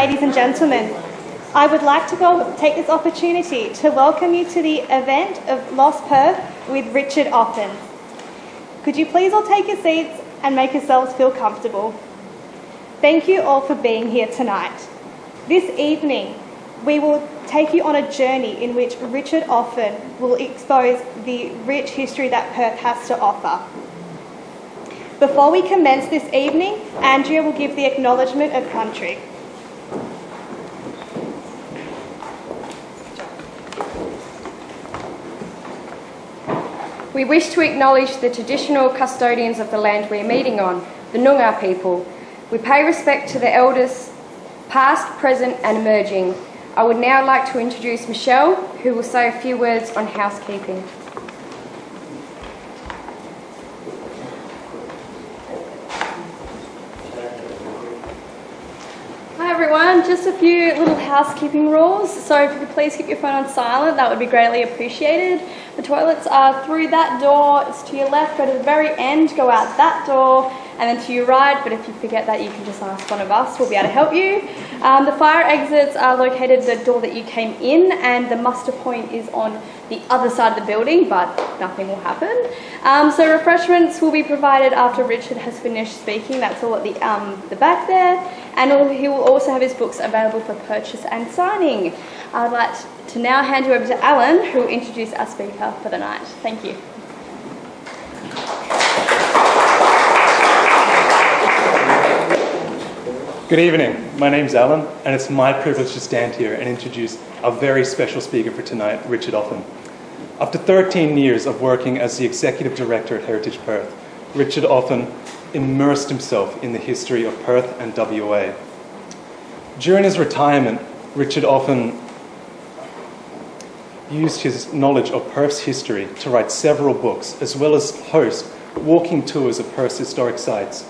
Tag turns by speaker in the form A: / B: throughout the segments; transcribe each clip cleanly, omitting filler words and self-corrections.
A: ladies and gentlemen, I would like to take this opportunity to welcome you to the event of Lost Perth with Richard Offen. Could you please all take your seats and make yourselves feel comfortable? Thank you all for being here tonight. This evening, we will take you on a journey in which Richard Offen will expose the rich history that Perth has to offer. Before we commence this evening, Andrea will give the acknowledgement of country.
B: We wish to acknowledge the traditional custodians of the land we are meeting on, the Noongar people. We pay respect to the elders, past, present and emerging. I would now like to introduce Michelle, who will say a few words on housekeeping. Hi everyone, just a few little housekeeping rules. So if you could please keep your phone on silent, that would be greatly appreciated. The toilets are through that door, it's to your left, go to the very end, go out that door, and then to your right, but if you forget that, you can just ask one of us, we'll be able to help you. The fire exits are located at the door that you came in, and the muster point is on the other side of the building, but nothing will happen. So refreshments will be provided after Richard has finished speaking, that's all at the back there, and he will also have his books available for purchase and signing. I'd like to now hand you over to Alan, who will introduce our speaker for the night. Thank you.
C: Good evening, my name's Alan, and it's my privilege to stand here and introduce our very special speaker for tonight, Richard Offen. After 13 years of working as the Executive Director at Heritage Perth, Richard Offen immersed himself in the history of Perth and WA. During his retirement, Richard Offen used his knowledge of Perth's history to write several books, as well as host walking tours of Perth's historic sites,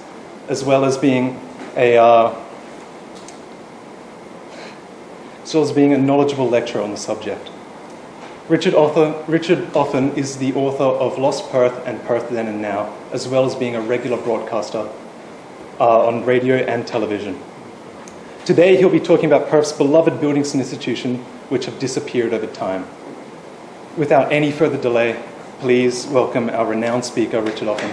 C: as well as being a knowledgeable lecturer on the subject. Richard Offen is the author of Lost Perth and Perth Then and Now, as well as being a regular broadcaster on radio and television. Today he'll be talking about Perth's beloved buildings and institutions which have disappeared over time. Without any further delay, please welcome our renowned speaker, Richard Offen.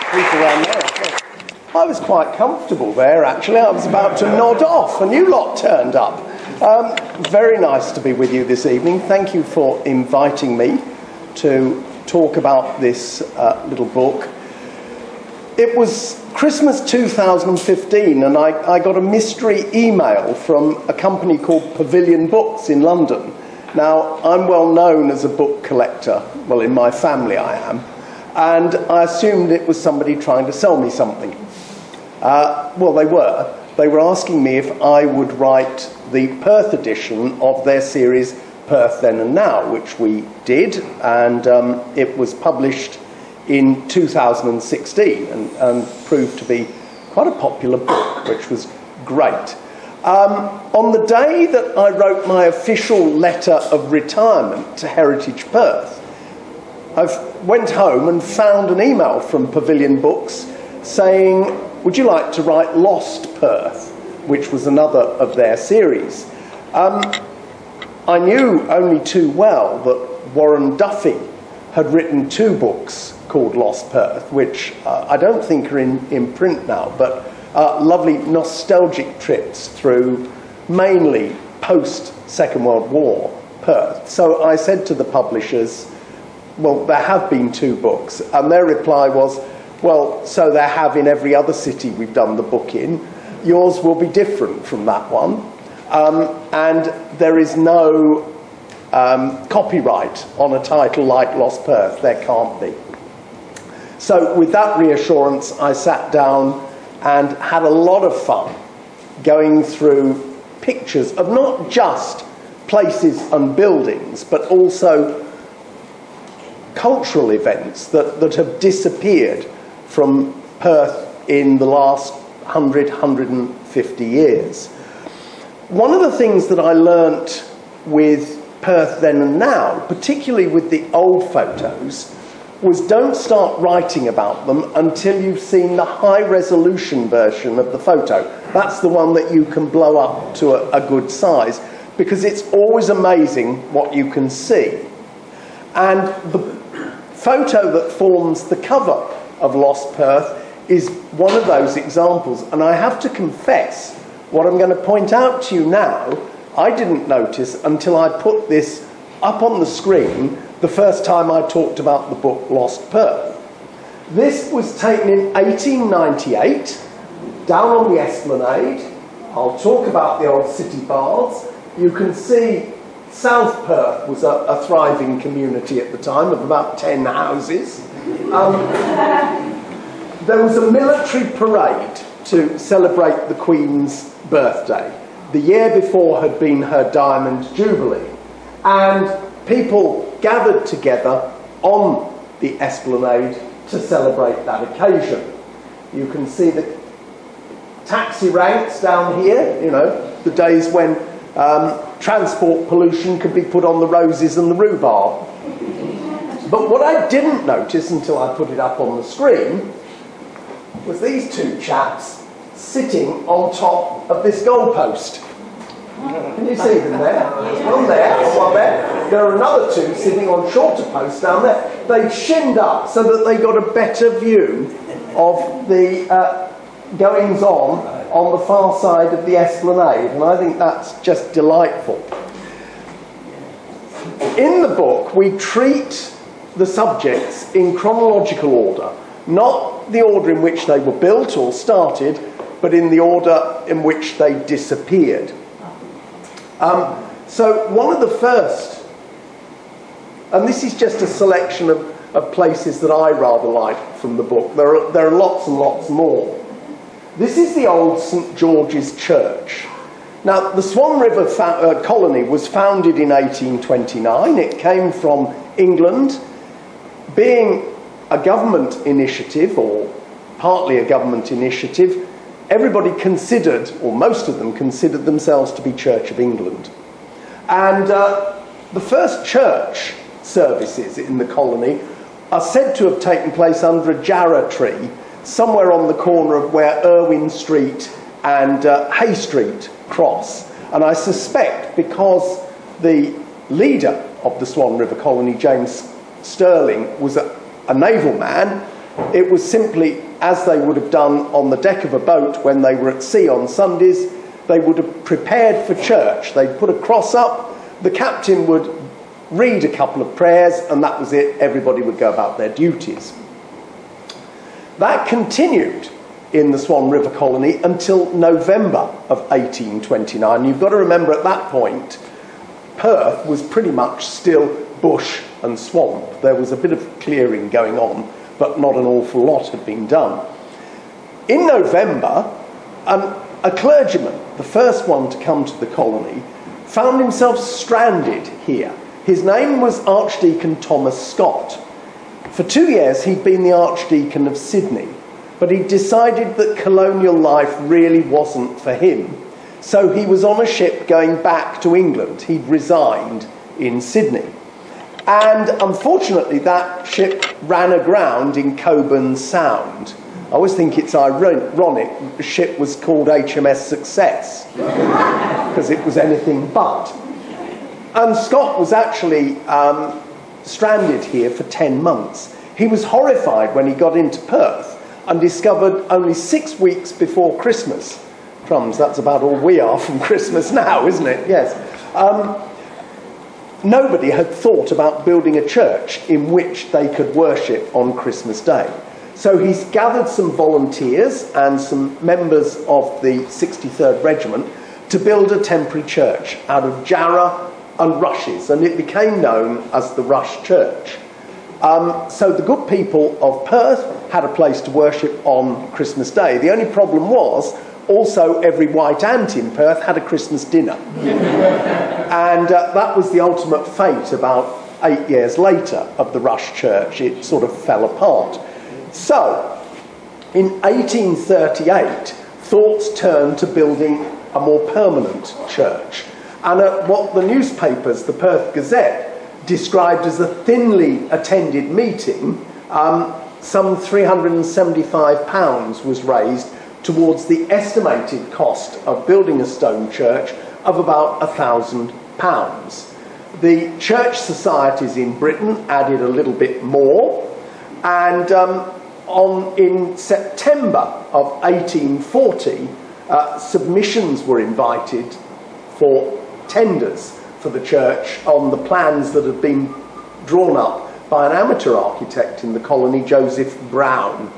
D: People around there. I was quite comfortable there, actually. I was about to nod off, and you lot turned up. Very nice to be with you this evening. Thank you for inviting me to talk about this little book. It was Christmas 2015, and I got a mystery email from a company called Pavilion Books in London. Now, I'm well known as a book collector. Well, in my family I am. And I assumed it was somebody trying to sell me something. Well, they were. They were asking me if I would write the Perth edition of their series Perth Then and Now, which we did, and it was published in 2016 and proved to be quite a popular book, which was great. On the day that I wrote my official letter of retirement to Heritage Perth, I went home and found an email from Pavilion Books saying, would you like to write Lost Perth, which was another of their series. I knew only too well that Warren Duffy had written 2 books called Lost Perth, which I don't think are in print now, but lovely nostalgic trips through mainly post-Second World War Perth. So I said to the publishers, well, there have been 2 books, and their reply was, well, so there have in every other city we've done the book in. Yours will be different from that one, and there is no copyright on a title like Lost Perth. There can't be. So with that reassurance, I sat down and had a lot of fun going through pictures of not just places and buildings, but also cultural events that have disappeared from Perth in the last 150 years. One of the things that I learnt with Perth Then and Now, particularly with the old photos, was don't start writing about them until you've seen the high-resolution version of the photo. That's the one that you can blow up to a good size, because it's always amazing what you can see. And the photo that forms the cover of Lost Perth is one of those examples. And I have to confess, what I'm going to point out to you now, I didn't notice until I put this up on the screen the first time I talked about the book Lost Perth. This was taken in 1898, down on the Esplanade. I'll talk about the old city baths. You can see South Perth was a thriving community at the time of about 10 houses. There was a military parade to celebrate the Queen's birthday. The year before had been her Diamond Jubilee. And people gathered together on the Esplanade to celebrate that occasion. You can see the taxi ranks down here, you know, the days when transport pollution could be put on the roses and the rhubarb. But what I didn't notice until I put it up on the screen was these two chaps sitting on top of this goalpost. Can you see them there? There's one there, and one there. There are another two sitting on shorter posts down there. They shinned up so that they got a better view of the goings-on the far side of the Esplanade, and I think that's just delightful. In the book, we treat the subjects in chronological order, not the order in which they were built or started, but in the order in which they disappeared. So one of the first, and this is just a selection of places that I rather like from the book. There are lots and lots more. This is the old St George's Church. Now, the Swan River colony was founded in 1829. It came from England, being a government initiative, or partly a government initiative. Everybody considered, or most of them considered themselves to be Church of England. And the first church services in the colony are said to have taken place under a jarrah tree, somewhere on the corner of where Irwin Street and Hay Street cross. And I suspect because the leader of the Swan River colony, James Stirling, was a naval man, it was simply, as they would have done on the deck of a boat when they were at sea on Sundays, they would have prepared for church. They'd put a cross up, the captain would read a couple of prayers, and that was it. Everybody would go about their duties. That continued in the Swan River colony until November of 1829. You've got to remember at that point, Perth was pretty much still bush and swamp. There was a bit of clearing going on, but not an awful lot had been done. In November, a clergyman, the first one to come to the colony, found himself stranded here. His name was Archdeacon Thomas Scott. For 2 years he'd been the Archdeacon of Sydney, but he decided that colonial life really wasn't for him. So he was on a ship going back to England. He'd resigned in Sydney. And unfortunately, that ship ran aground in Coburn Sound. I always think it's ironic the ship was called HMS Success, because it was anything but. And Scott was actually stranded here for 10 months. He was horrified when he got into Perth and discovered only 6 weeks before Christmas. Crumbs, that's about all we are from Christmas now, isn't it? Yes. Nobody had thought about building a church in which they could worship on Christmas Day. So he's gathered some volunteers and some members of the 63rd Regiment to build a temporary church out of jarrah and rushes, and it became known as the Rush Church. So the good people of Perth had a place to worship on Christmas Day. The only problem was, also every white ant in Perth had a Christmas dinner. And that was the ultimate fate about 8 years later of the Rush Church. It sort of fell apart. So, in 1838, thoughts turned to building a more permanent church. And at what the newspapers, the Perth Gazette, described as a thinly attended meeting, some £375 was raised towards the estimated cost of building a stone church of about £1,000. The church societies in Britain added a little bit more, and in September of 1840, submissions were invited for tenders for the church on the plans that had been drawn up by an amateur architect in the colony, Joseph Brown.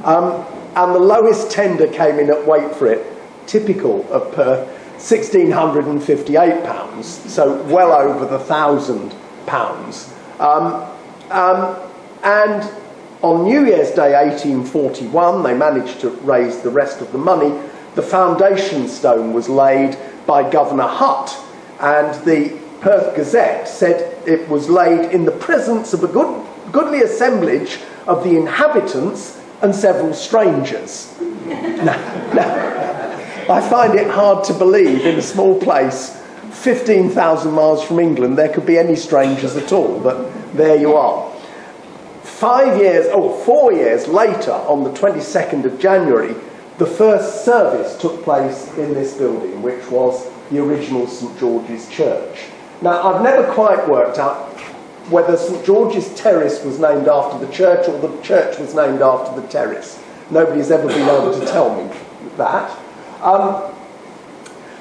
D: And the lowest tender came in at, wait for it, typical of Perth, £1,658, so well over the £1,000. And on New Year's Day 1841, they managed to raise the rest of the money. The foundation stone was laid by Governor Hutt, and the Perth Gazette said it was laid in the presence of a goodly assemblage of the inhabitants and several strangers. Now, I find it hard to believe in a small place 15,000 miles from England there could be any strangers at all, but there you are. 4 years later, on the 22nd of January, the first service took place in this building, which was the original St George's Church. Now, I've never quite worked out whether St George's Terrace was named after the church or the church was named after the terrace. Nobody's ever been able to tell me that.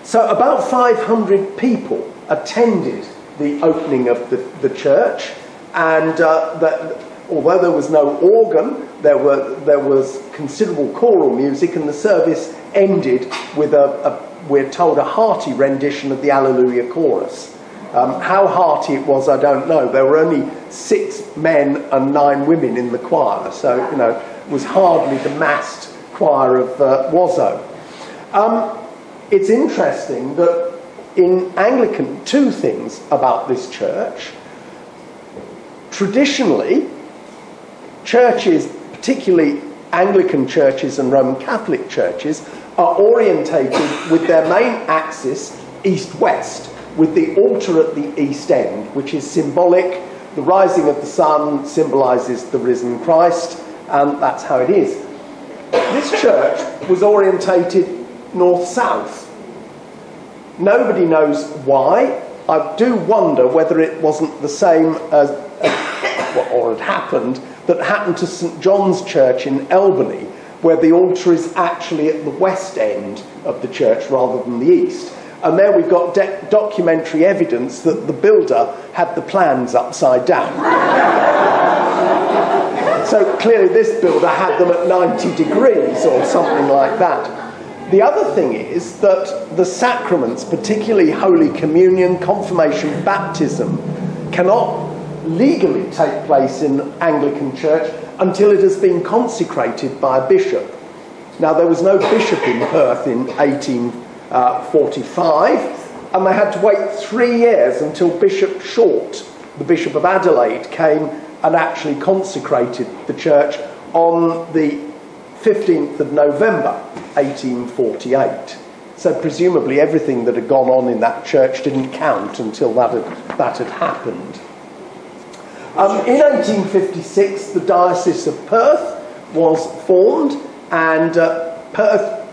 D: So about 500 people attended the opening of the church, and although there was no organ, there was considerable choral music, and the service ended with we're told, a hearty rendition of the Alleluia chorus. How hearty it was, I don't know. There were only 6 men and 9 women in the choir, so it was hardly the massed choir of Wazo. It's interesting that in Anglican, 2 things about this church. Traditionally, churches, particularly Anglican churches and Roman Catholic churches, are orientated with their main axis east-west, with the altar at the east end, which is symbolic. The rising of the sun symbolises the risen Christ, and that's how it is. This church was orientated north-south. Nobody knows why. I do wonder whether it wasn't the same as or had happened to St John's Church in Albany, where the altar is actually at the west end of the church rather than the east. And there we've got documentary evidence that the builder had the plans upside down. So clearly this builder had them at 90 degrees or something like that. The other thing is that the sacraments, particularly Holy Communion, Confirmation, Baptism, cannot legally take place in Anglican Church until it has been consecrated by a bishop. Now, there was no bishop in Perth in 1845, and they had to wait 3 years until Bishop Short, the Bishop of Adelaide, came and actually consecrated the church on the 15th of November 1848. So presumably everything that had gone on in that church didn't count until that had happened. In 1856, the Diocese of Perth was formed, and Perth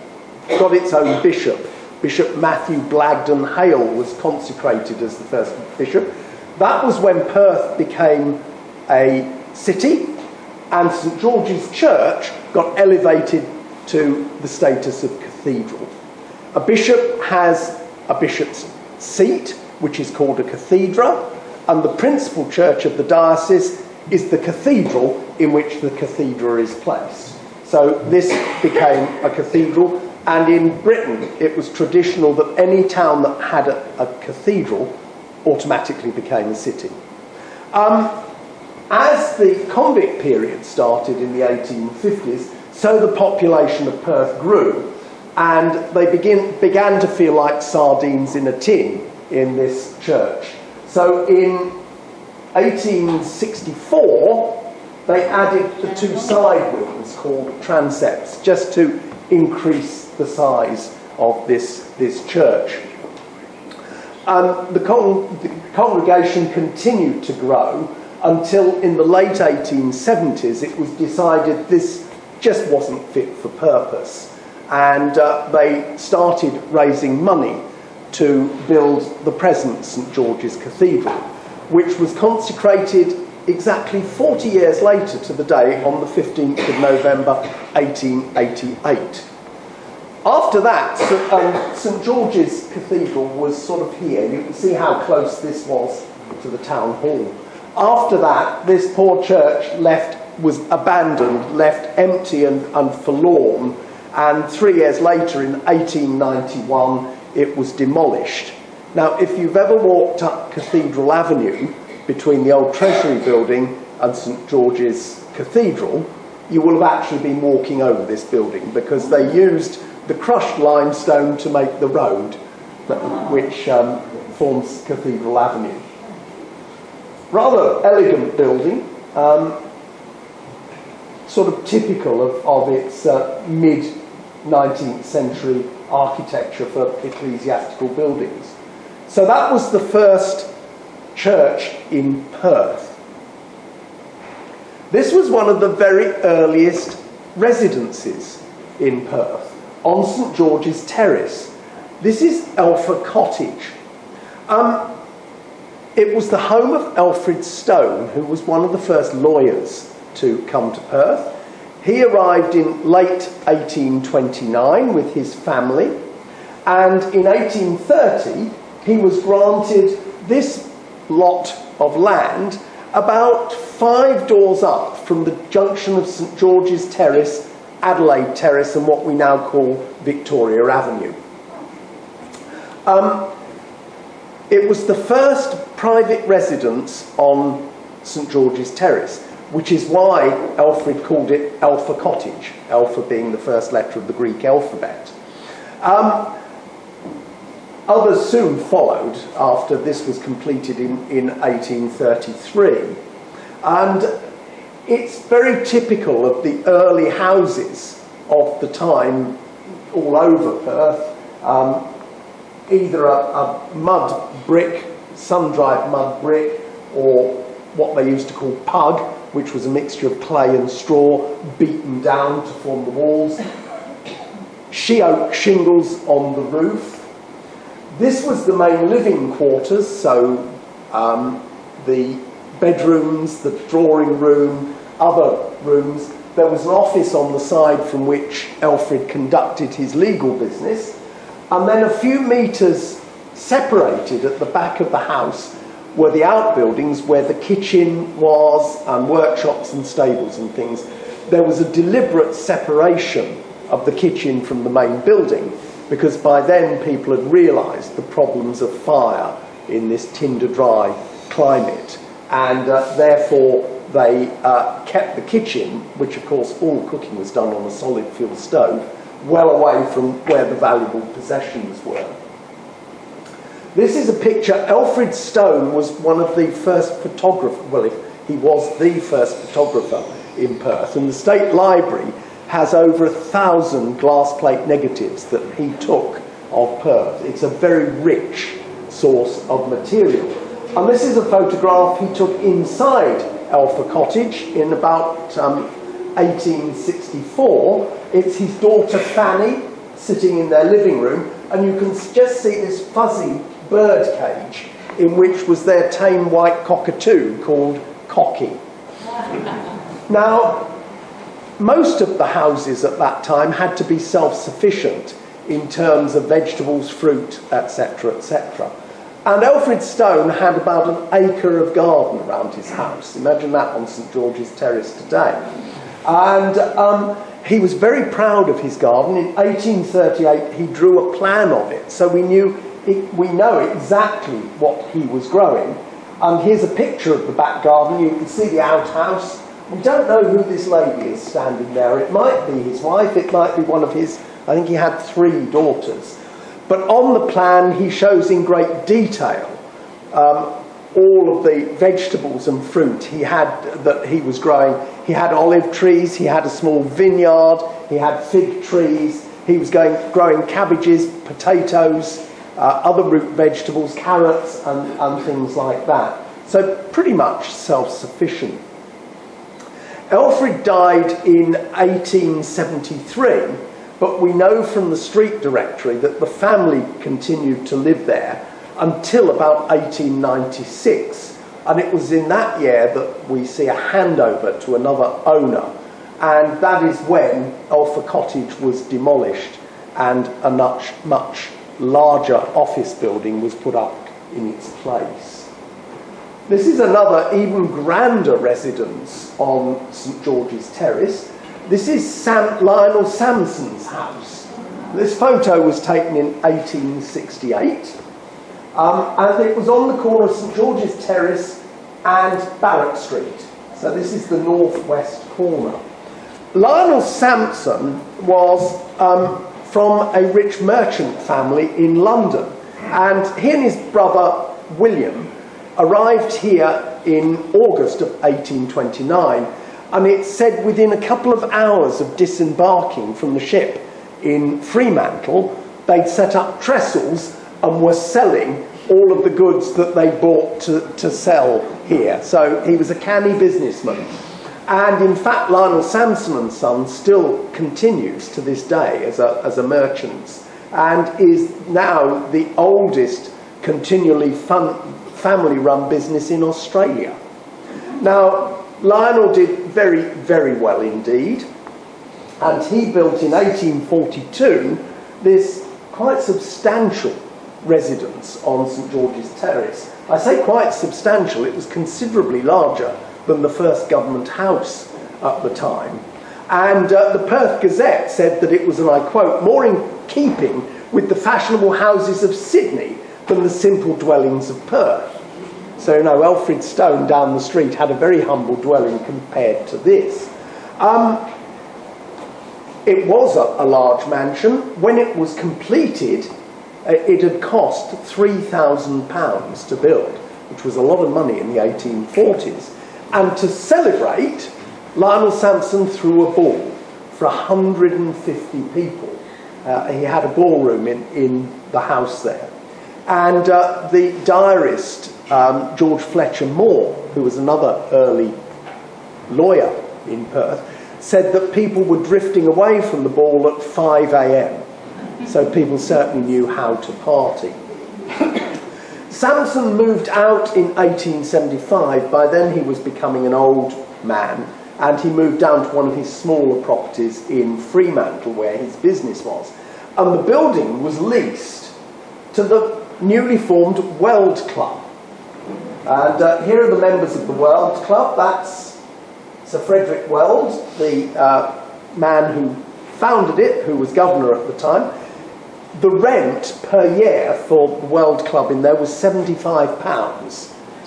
D: got its own bishop. Bishop Matthew Blagden Hale was consecrated as the first bishop. That was when Perth became a city, and St George's Church got elevated to the status of cathedral. A bishop has a bishop's seat, which is called a cathedra, and the principal church of the diocese is the cathedral in which the cathedra is placed. So this became a cathedral, and in Britain it was traditional that any town that had a cathedral automatically became a city. As the convict period started in the 1850s, so the population of Perth grew, and they began to feel like sardines in a tin in this church. So in 1864, they added the 2 side wings called transepts, just to increase the size of this church. The congregation continued to grow, until in the late 1870s it was decided this just wasn't fit for purpose. And they started raising money to build the present St George's Cathedral, which was consecrated exactly 40 years later to the day on the 15th of November 1888. After that, St George's Cathedral was sort of here. You can see how close this was to the town hall. After that, this poor church was abandoned, left empty and forlorn, and 3 years later, in 1891, it was demolished. Now, if you've ever walked up Cathedral Avenue between the old Treasury building and St George's Cathedral, you will have actually been walking over this building, because they used the crushed limestone to make the road, which forms Cathedral Avenue. Rather elegant building, sort of typical of its mid-19th century architecture for ecclesiastical buildings. So that was the first church in Perth. This was one of the very earliest residences in Perth, on St George's Terrace. This is Elfer Cottage. It was the home of Alfred Stone, who was one of the first lawyers to come to Perth. He arrived in late 1829 with his family, and in 1830 he was granted this lot of land about 5 doors up from the junction of St George's Terrace, Adelaide Terrace, and what we now call Victoria Avenue. It was the first private residence on St George's Terrace, which is why Alfred called it Elfer Cottage, Elfer being the first letter of the Greek alphabet. Others soon followed after this was completed in 1833. And it's very typical of the early houses of the time all over Perth. Either a mud brick, sun-dried mud brick, or what they used to call pug, which was a mixture of clay and straw beaten down to form the walls. She oak shingles on the roof. This was the main living quarters, so the bedrooms, the drawing room, other rooms. There was an office on the side from which Alfred conducted his legal business. And then a few metres separated at the back of the house were the outbuildings where the kitchen was, and workshops and stables and things. There was a deliberate separation of the kitchen from the main building, because by then people had realised the problems of fire in this tinder-dry climate, and therefore they kept the kitchen, which of course all cooking was done on a solid fuel stove, well away from where the valuable possessions were. This is a picture. Alfred Stone was one of the first photographers, well, he was the first photographer in Perth, and the State Library has over 1,000 glass plate negatives that he took of Perth. It's a very rich source of material. And this is a photograph he took inside Elfer Cottage in about 1864. It's his daughter Fanny sitting in their living room, and you can just see this fuzzy bird cage in which was their tame white cockatoo called Cocky. Now, most of the houses at that time had to be self-sufficient in terms of vegetables, fruit, etc., etc. And Alfred Stone had about an acre of garden around his house. Imagine that on St George's Terrace today. And he was very proud of his garden. In 1838, he drew a plan of it, so we know exactly what he was growing. And here's a picture of the back garden. You can see the outhouse. We don't know who this lady is standing there. It might be his wife, it might be one of his, I think he had 3 daughters. But on the plan, he shows in great detail all of the vegetables and fruit that he was growing. He had olive trees, he had a small vineyard, he had fig trees, he was growing cabbages, potatoes, other root vegetables, carrots and things like that. So pretty much self-sufficient. Elfrid died in 1873, but we know from the street directory that the family continued to live there until about 1896. And it was in that year that we see a handover to another owner. And that is when Elfa Cottage was demolished and a much, much larger office building was put up in its place. This is another even grander residence on St George's Terrace. This is Lionel Sampson's house. This photo was taken in 1868, and it was on the corner of St George's Terrace and Barrack Street. So this is the northwest corner. Lionel Sampson was from a rich merchant family in London, and he and his brother William arrived here in August of 1829, and it's said within a couple of hours of disembarking from the ship in Fremantle, they'd set up trestles and were selling all of the goods that they bought to sell here. So he was a canny businessman. And in fact, Lionel Sampson and Son still continues to this day as a merchant, and is now the oldest continually family-run business in Australia. Now, Lionel did very, very well indeed, and he built in 1842 this quite substantial residence on St George's Terrace. I say quite substantial, it was considerably larger than the first government house at the time. And the Perth Gazette said that it was, and I quote, more in keeping with the fashionable houses of Sydney than the simple dwellings of Perth. So, you know, Elfrid Stone down the street had a very humble dwelling compared to this. It was a large mansion. When it was completed, it had cost £3,000 to build, which was a lot of money in the 1840s. And to celebrate, Lionel Sampson threw a ball for 150 people. He had a ballroom in the house there. And the diarist, George Fletcher Moore, who was another early lawyer in Perth, said that people were drifting away from the ball at 5 a.m. So people certainly knew how to party. Sampson moved out in 1875. By then he was becoming an old man, and he moved down to one of his smaller properties in Fremantle where his business was. And the building was leased to the newly formed Weld Club. And here are the members of the Weld Club. That's Sir Frederick Weld, the man who founded it, who was governor at the time. The rent per year for the Weld Club in there was £75.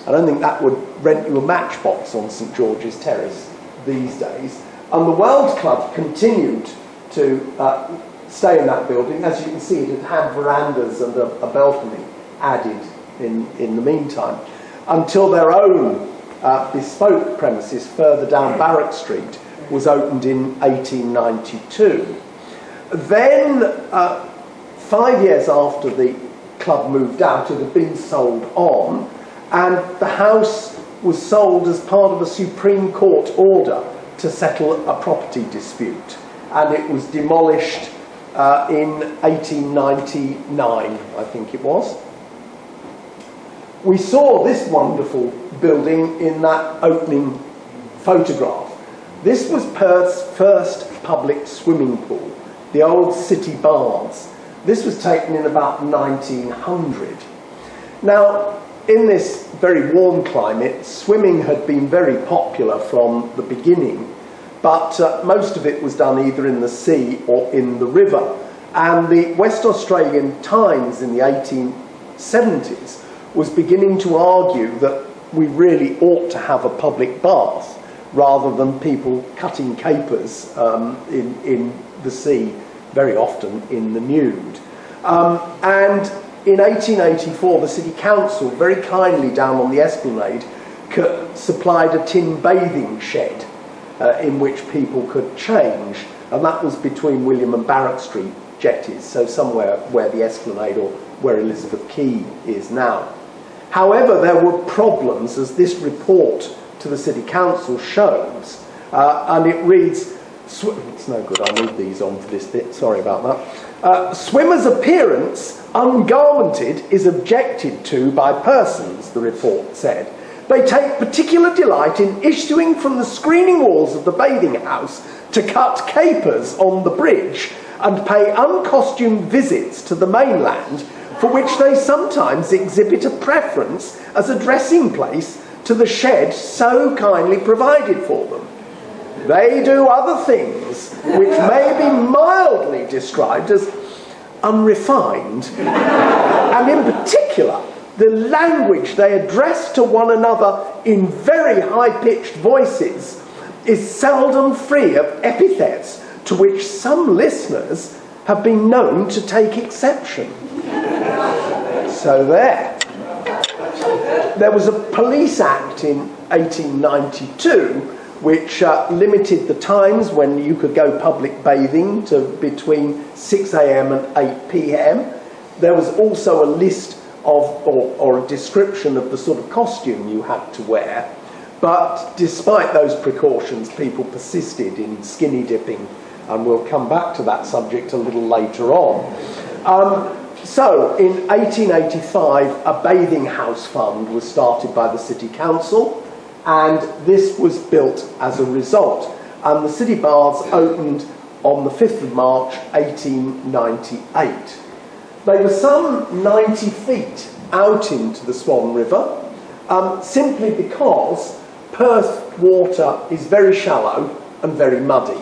D: I don't think that would rent you a matchbox on St George's Terrace these days. And the Weld Club continued to stay in that building. As you can see, it had verandas and a balcony added in the meantime, until their own bespoke premises further down Barrack Street was opened in 1892. Then, 5 years after the club moved out, it had been sold on, and the house was sold as part of a Supreme Court order to settle a property dispute, and it was demolished in 1899, I think it was. We saw this wonderful building in that opening photograph. This was Perth's first public swimming pool, the old City Baths. This was taken in about 1900. Now, in this very warm climate, swimming had been very popular from the beginning, but most of it was done either in the sea or in the river. And the West Australian Times in the 1870s was beginning to argue that we really ought to have a public bath rather than people cutting capers in the sea, very often in the nude. And in 1884, the City Council, very kindly down on the Esplanade, supplied a tin bathing shed in which people could change, and that was between William and Barrack Street jetties, so somewhere where the Esplanade or where Elizabeth Quay is now. However, there were problems, as this report to the City Council shows, and it reads, it's no good, I need these on for this bit, sorry about that. Swimmers' appearance ungarmented is objected to by persons, the report said. They take particular delight in issuing from the screening walls of the bathing house to cut capers on the bridge and pay uncostumed visits to the mainland, for which they sometimes exhibit a preference as a dressing place to the shed so kindly provided for them. They do other things which may be mildly described as unrefined, and in particular, the language they address to one another in very high-pitched voices is seldom free of epithets to which some listeners have been known to take exception. So there was a police act in 1892 which limited the times when you could go public bathing to between 6 a.m. and 8 p.m. There was also a list of, or a description of the sort of costume you had to wear. But despite those precautions, people persisted in skinny dipping, and we'll come back to that subject a little later on. So, in 1885, a bathing house fund was started by the City Council, and this was built as a result. And the city baths opened on the 5th of March, 1898. They were some 90 feet out into the Swan River, simply because Perth water is very shallow and very muddy.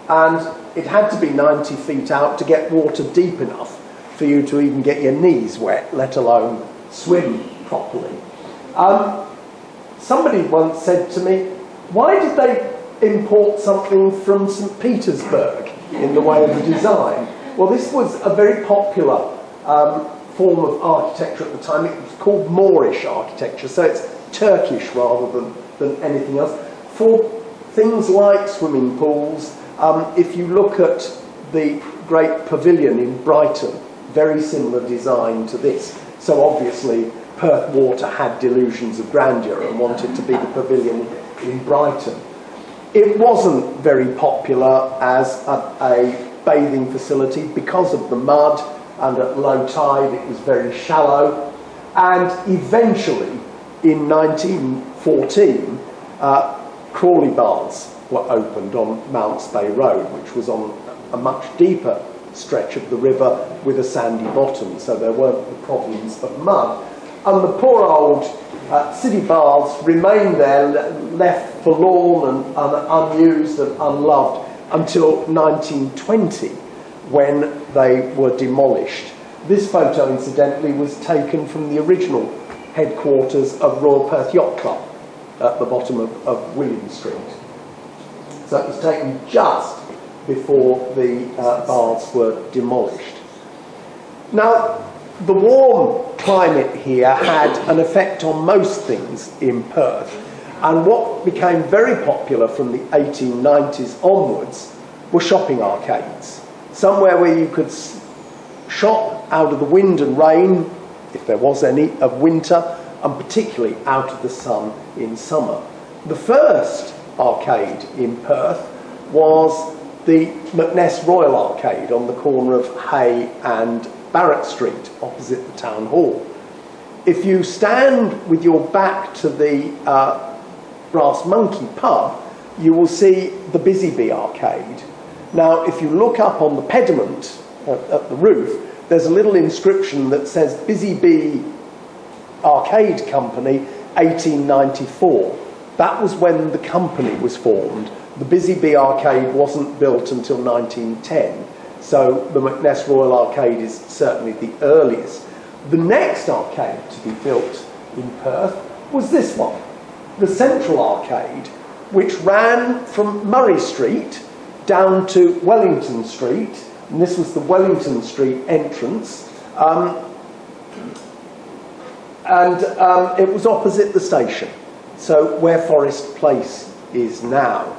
D: And it had to be 90 feet out to get water deep enough for you to even get your knees wet, let alone swim properly. Somebody once said to me, why did they import something from St. Petersburg in the way of the design? Well, this was a very popular form of architecture at the time. It was called Moorish architecture, so it's Turkish rather than anything else. For things like swimming pools, if you look at the great pavilion in Brighton, very similar design to this. So obviously Perth Water had delusions of grandeur and wanted to be the pavilion in Brighton. It wasn't very popular as a bathing facility because of the mud, and at low tide it was very shallow. And eventually, in 1914, Crawley Baths were opened on Mounts Bay Road, which was on a much deeper stretch of the river with a sandy bottom, so there weren't the problems of mud. And the poor old city baths remained there, left forlorn and unused and unloved until 1920, when they were demolished. This photo, incidentally, was taken from the original headquarters of Royal Perth Yacht Club at the bottom of William Street. So it was taken just before the baths were demolished. Now, the warm climate here had an effect on most things in Perth, and what became very popular from the 1890s onwards were shopping arcades. Somewhere where you could shop out of the wind and rain, if there was any, of winter, and particularly out of the sun in summer. The first arcade in Perth was the McNess Royal Arcade on the corner of Hay and Barrett Street, opposite the Town Hall. If you stand with your back to the Brass Monkey pub, you will see the Busy Bee Arcade. Now, if you look up on the pediment at the roof, there's a little inscription that says Busy Bee Arcade Company, 1894. That was when the company was formed. The Busy Bee Arcade wasn't built until 1910. So the McNess Royal Arcade is certainly the earliest. The next arcade to be built in Perth was this one, the Central Arcade, which ran from Murray Street down to Wellington Street, and this was the Wellington Street entrance, and it was opposite the station, so where Forest Place is now.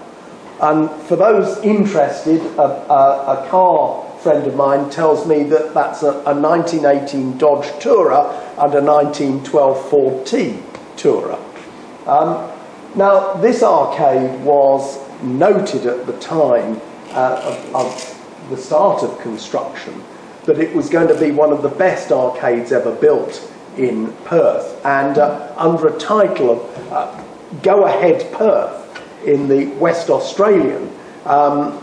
D: And for those interested, a car friend of mine tells me that that's a 1918 Dodge Tourer and a 1912 Ford T Tourer. Now, this arcade was noted at the time of the start of construction that it was going to be one of the best arcades ever built in Perth, and under a title of Go Ahead Perth in the West Australian,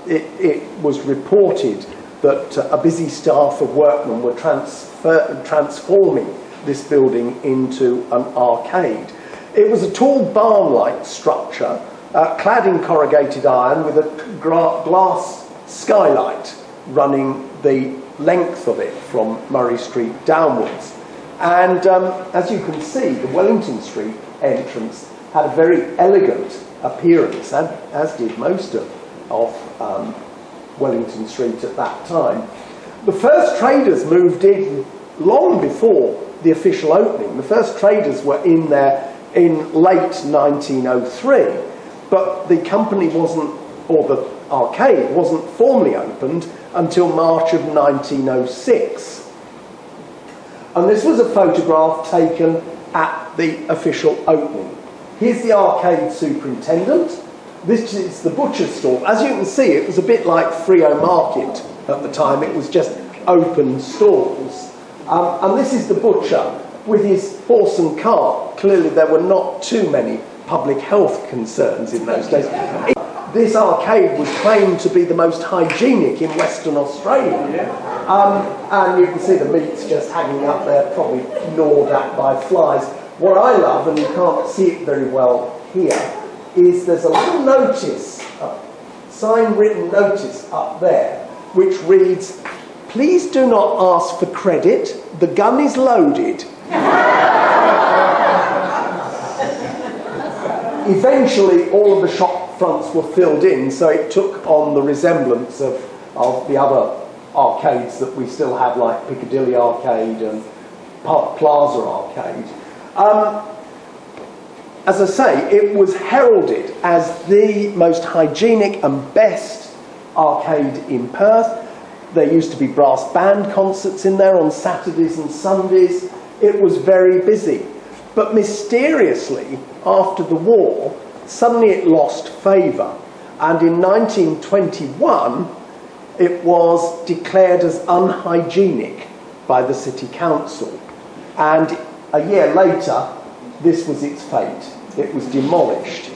D: it was reported that a busy staff of workmen were transforming this building into an arcade. It was a tall barn-like structure, clad in corrugated iron with a glass skylight running the length of it from Murray Street downwards. And as you can see, the Wellington Street entrance had a very elegant appearance, as did most of Wellington Street at that time. The first traders moved in long before the official opening. The first traders were in there in late 1903, but the company wasn't, or the arcade wasn't formally opened until March of 1906. And this was a photograph taken at the official opening. Here's the arcade superintendent. This is the butcher's stall. As you can see, it was a bit like Frio Market at the time. It was just open stalls. And this is the butcher with his horse and cart. Clearly there were not too many public health concerns in those days. This arcade was claimed to be the most hygienic in Western Australia. And you can see the meat's just hanging up there, probably gnawed at by flies. What I love, and you can't see it very well here, is there's a little notice, a sign-written notice up there, which reads, "Please do not ask for credit, the gun is loaded." Eventually, all of the shop fronts were filled in, so it took on the resemblance of the other arcades that we still have, like Piccadilly Arcade and Plaza Arcade. As I say, it was heralded as the most hygienic and best arcade in Perth. There used to be brass band concerts in there on Saturdays and Sundays. It was very busy. But mysteriously, after the war, suddenly it lost favour. And in 1921, it was declared as unhygienic by the City Council. And a year later, this was its fate. It was demolished.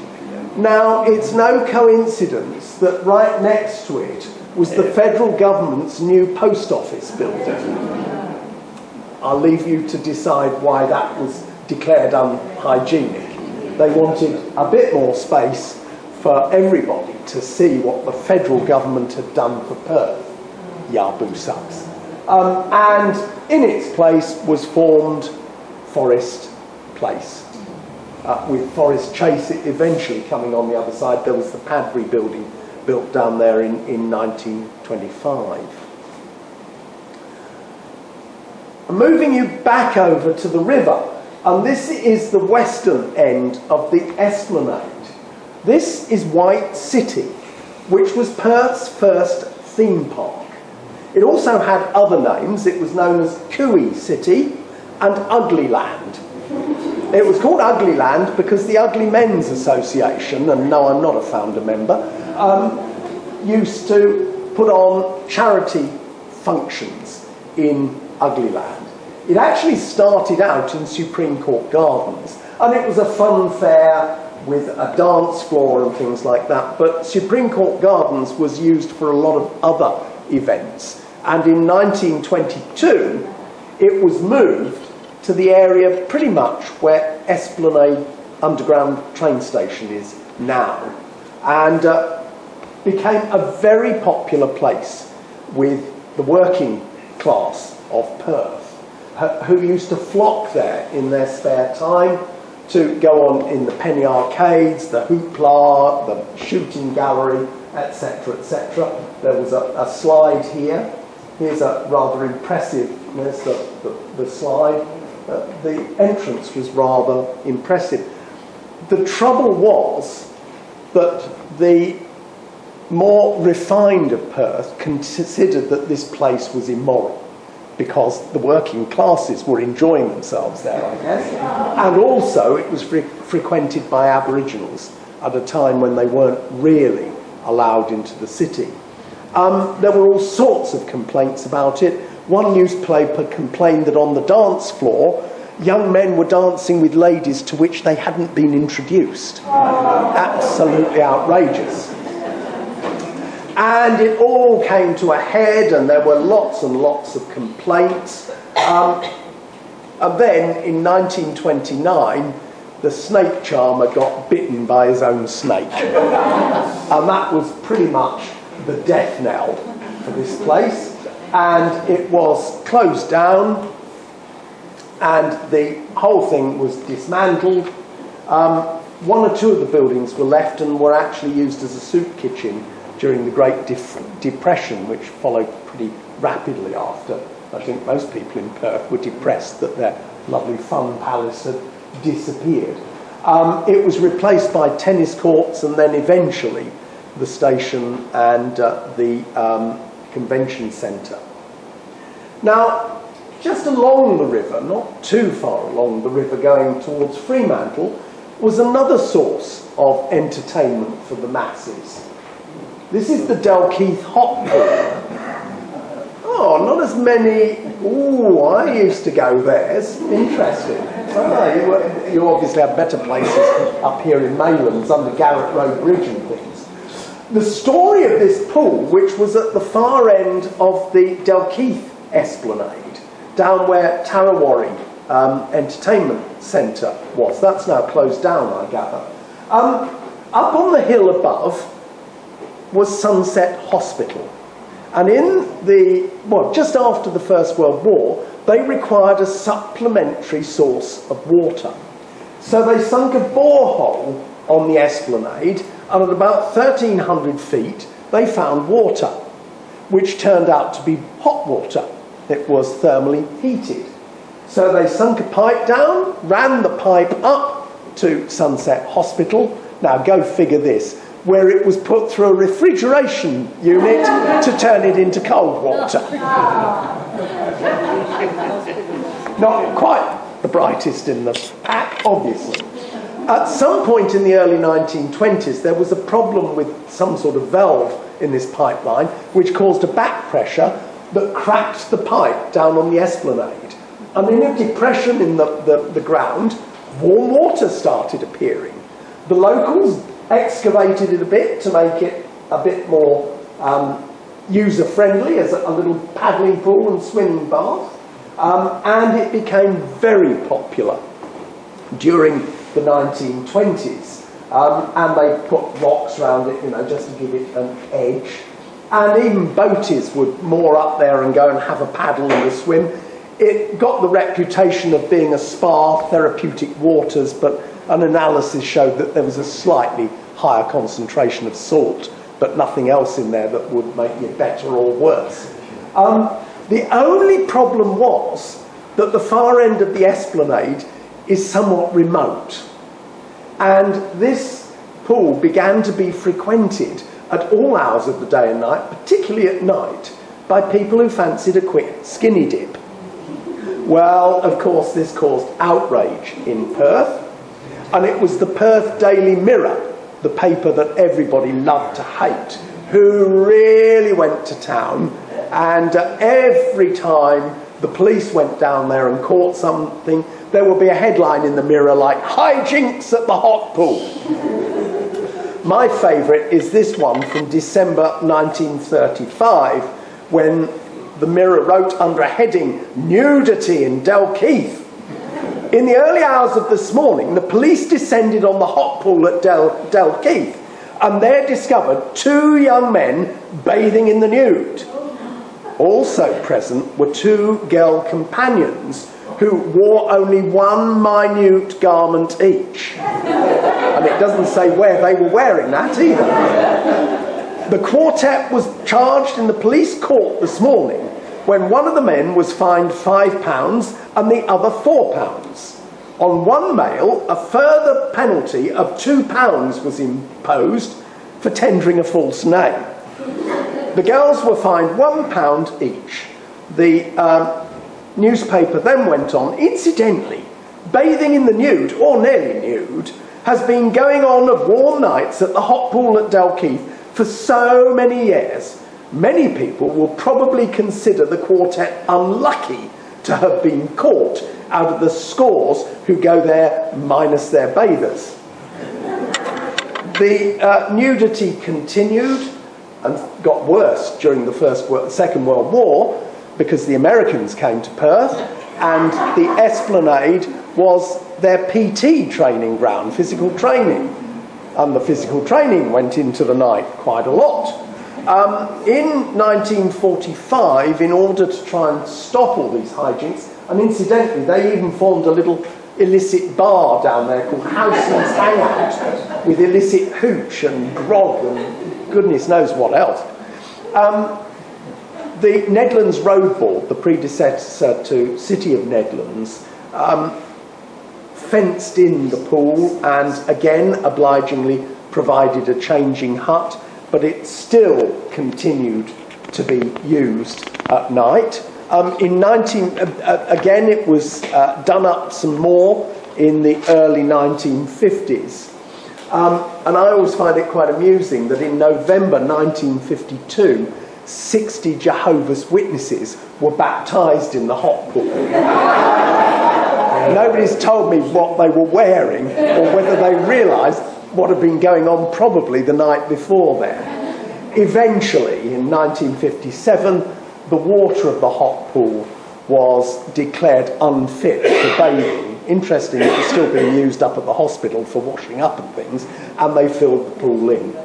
D: Now, it's no coincidence that right next to it was the federal government's new post office building. I'll leave you to decide why that was declared unhygienic. They wanted a bit more space for everybody to see what the federal government had done for Perth. Yaboo sucks. And in its place was formed Forest Place, with Forest Chase eventually coming on the other side. There was the Padbury building built down there in 1925. I'm moving you back over to the river, and this is the western end of the Esplanade. This is White City, which was Perth's first theme park. It also had other names. It was known as Cooey City and Uglyland. It was called Uglyland because the Ugly Men's Association, and no, I'm not a founder member, used to put on charity functions in Uglyland. It actually started out in Supreme Court Gardens, and it was a fun fair with a dance floor and things like that, but Supreme Court Gardens was used for a lot of other events, and in 1922 it was moved to the area pretty much where Esplanade Underground train station is now, and became a very popular place with the working class of Perth, who used to flock there in their spare time to go on in the penny arcades, the hoopla, the shooting gallery, etc., etc. There was a slide here. Here's a rather impressive, there's the slide. The entrance was rather impressive. The trouble was that the more refined of Perth considered that this place was immoral because the working classes were enjoying themselves there, I guess. And also it was frequented by Aboriginals at a time when they weren't really allowed into the city. There were all sorts of complaints about it. One newspaper complained that on the dance floor, young men were dancing with ladies to which they hadn't been introduced. Absolutely outrageous. And it all came to a head, and there were lots and lots of complaints. And then, in 1929, the snake charmer got bitten by his own snake. And that was pretty much the death knell for this place. And it was closed down, and the whole thing was dismantled. One or two of the buildings were left and were actually used as a soup kitchen during the Great Depression, which followed pretty rapidly after. I think most people in Perth were depressed that their lovely fun palace had disappeared. It was replaced by tennis courts and then eventually the station and the convention centre. Now, just along the river, not too far along the river going towards Fremantle, was another source of entertainment for the masses. This is the Dalkeith Hot Pool. Oh, not as many. Ooh, I used to go there. It's interesting. You obviously have better places up here in Maylands under Garrett Road Bridge and things. The story of this pool, which was at the far end of the Dalkeith Esplanade, down where Tarrawarri Entertainment Centre was. That's now closed down, I gather. Up on the hill above was Sunset Hospital. And just after the First World War, they required a supplementary source of water. So they sunk a borehole on the Esplanade, and at about 1,300 feet, they found water, which turned out to be hot water. It was thermally heated. So they sunk a pipe down, ran the pipe up to Sunset Hospital. Now go figure this, where it was put through a refrigeration unit to turn it into cold water. Not quite the brightest in the pack, obviously. At some point in the early 1920s, there was a problem with some sort of valve in this pipeline, which caused a back pressure that cracked the pipe down on the Esplanade. And in a depression in the ground, warm water started appearing. The locals excavated it a bit to make it a bit more user-friendly as a little paddling pool and swimming bath. And it became very popular during the 1920s. And they put rocks around it, just to give it an edge. And even boaties would moor up there and go and have a paddle and a swim. It got the reputation of being a spa, therapeutic waters, but an analysis showed that there was a slightly higher concentration of salt, but nothing else in there that would make you better or worse. The only problem was that the far end of the Esplanade is somewhat remote. And this pool began to be frequented at all hours of the day and night, particularly at night, by people who fancied a quick skinny dip. Well, of course, this caused outrage in Perth, and it was the Perth Daily Mirror, the paper that everybody loved to hate, who really went to town. And every time the police went down there and caught something, there would be a headline in the Mirror like, "Hijinks at the hot pool." My favourite is this one from December 1935, when the Mirror wrote under a heading, "Nudity in Dalkeith." In the early hours of this morning, the police descended on the hot pool at Dalkeith, and there discovered 2 young men bathing in the nude. Also present were 2 girl companions who wore only one minute garment each. And it doesn't say where they were wearing that either. The quartet was charged in the police court this morning when one of the men was fined £5 and the other £4. On one male, a further penalty of £2 was imposed for tendering a false name. The girls were fined £1 each. The newspaper then went on, incidentally, bathing in the nude, or nearly nude, has been going on of warm nights at the hot pool at Dalkeith for so many years. Many people will probably consider the quartet unlucky to have been caught out of the scores who go there minus their bathers. The nudity continued and got worse during the Second World War because the Americans came to Perth and the Esplanade was their PT training ground, physical training. And the physical training went into the night quite a lot. In 1945, in order to try and stop all these hijinks, and incidentally, they even formed a little illicit bar down there called Houseman's Hangout, with illicit hooch and grog and goodness knows what else. The Nedlands Road Board, the predecessor to City of Nedlands, fenced in the pool and again obligingly provided a changing hut, but it still continued to be used at night. Again, it was done up some more in the early 1950s. And I always find it quite amusing that in November 1952, 60 Jehovah's Witnesses were baptised in the hot pool. Nobody's told me what they were wearing or whether they realised what had been going on probably the night before there. Eventually, in 1957, the water of the hot pool was declared unfit for bathing. Interestingly, it was still being used up at the hospital for washing up and things, and they filled the pool in.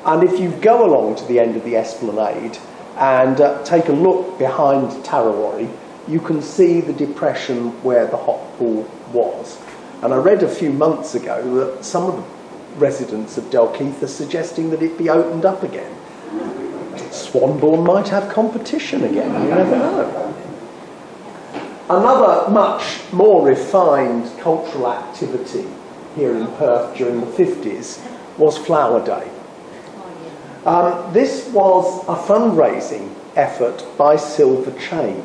D: And if you go along to the end of the Esplanade and take a look behind Tarrawarry, you can see the depression where the hot pool was. And I read a few months ago that some of the residents of Dalkeith are suggesting that it be opened up again. Swanbourne might have competition again, you never know. Another much more refined cultural activity here in Perth during the 50s was Flower Day. This was a fundraising effort by Silver Chain.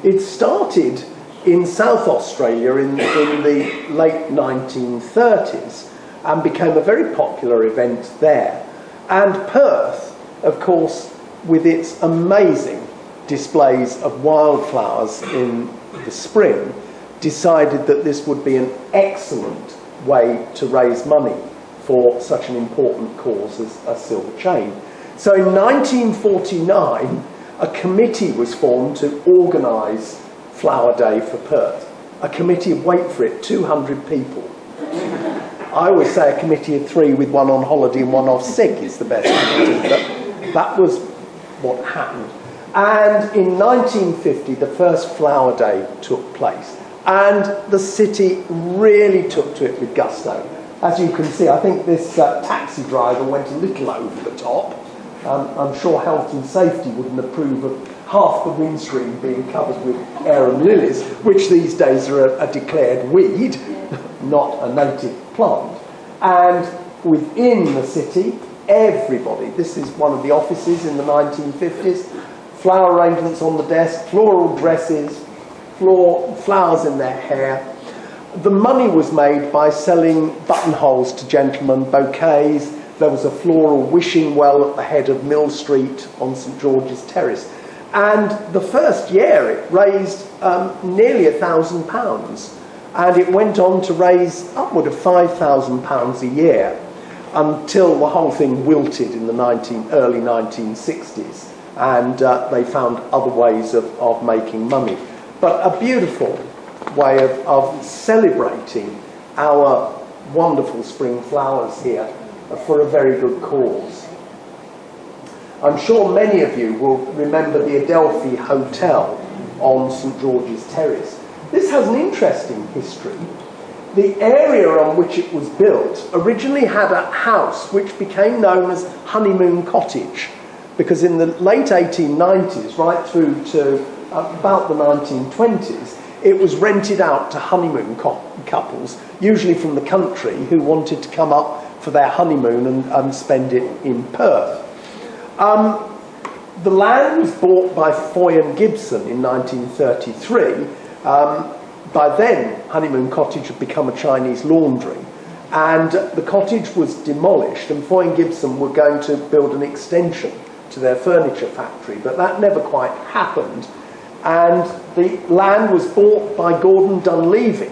D: It started in South Australia in the late 1930s and became a very popular event there. And Perth, of course, with its amazing displays of wildflowers in the spring, decided that this would be an excellent way to raise money for such an important cause as Silver Chain. So in 1949, a committee was formed to organise Flower Day for Perth. A committee of, wait for it, 200 people. I always say a committee of 3 with one on holiday and one off sick is the best committee, but that was what happened. And in 1950, the first Flower Day took place, and the city really took to it with gusto. As you can see, I think this taxi driver went a little over the top. I'm sure health and safety wouldn't approve of half the windscreen being covered with arum lilies, which these days are a declared weed, not a native plant. And within the city, everybody, this is one of the offices in the 1950s, flower arrangements on the desk, floral dresses, flowers in their hair. The money was made by selling buttonholes to gentlemen, bouquets. There was a floral wishing well at the head of Mill Street on St George's Terrace. And the first year it raised nearly £1,000. And it went on to raise upward of £5,000 a year until the whole thing wilted in the early 1960s. And they found other ways of making money. But a beautiful way of celebrating our wonderful spring flowers here for a very good cause. I'm sure many of you will remember the Adelphi Hotel on St George's Terrace. This has an interesting history. The area on which it was built originally had a house which became known as Honeymoon Cottage, because in the late 1890s, right through to about the 1920s, it was rented out to honeymoon couples, usually from the country, who wanted to come up for their honeymoon and spend it in Perth. The land was bought by Foy and Gibson in 1933. By then, Honeymoon Cottage had become a Chinese laundry, and the cottage was demolished, and Foy and Gibson were going to build an extension to their furniture factory, but that never quite happened. And the land was bought by Gordon Dunleavy,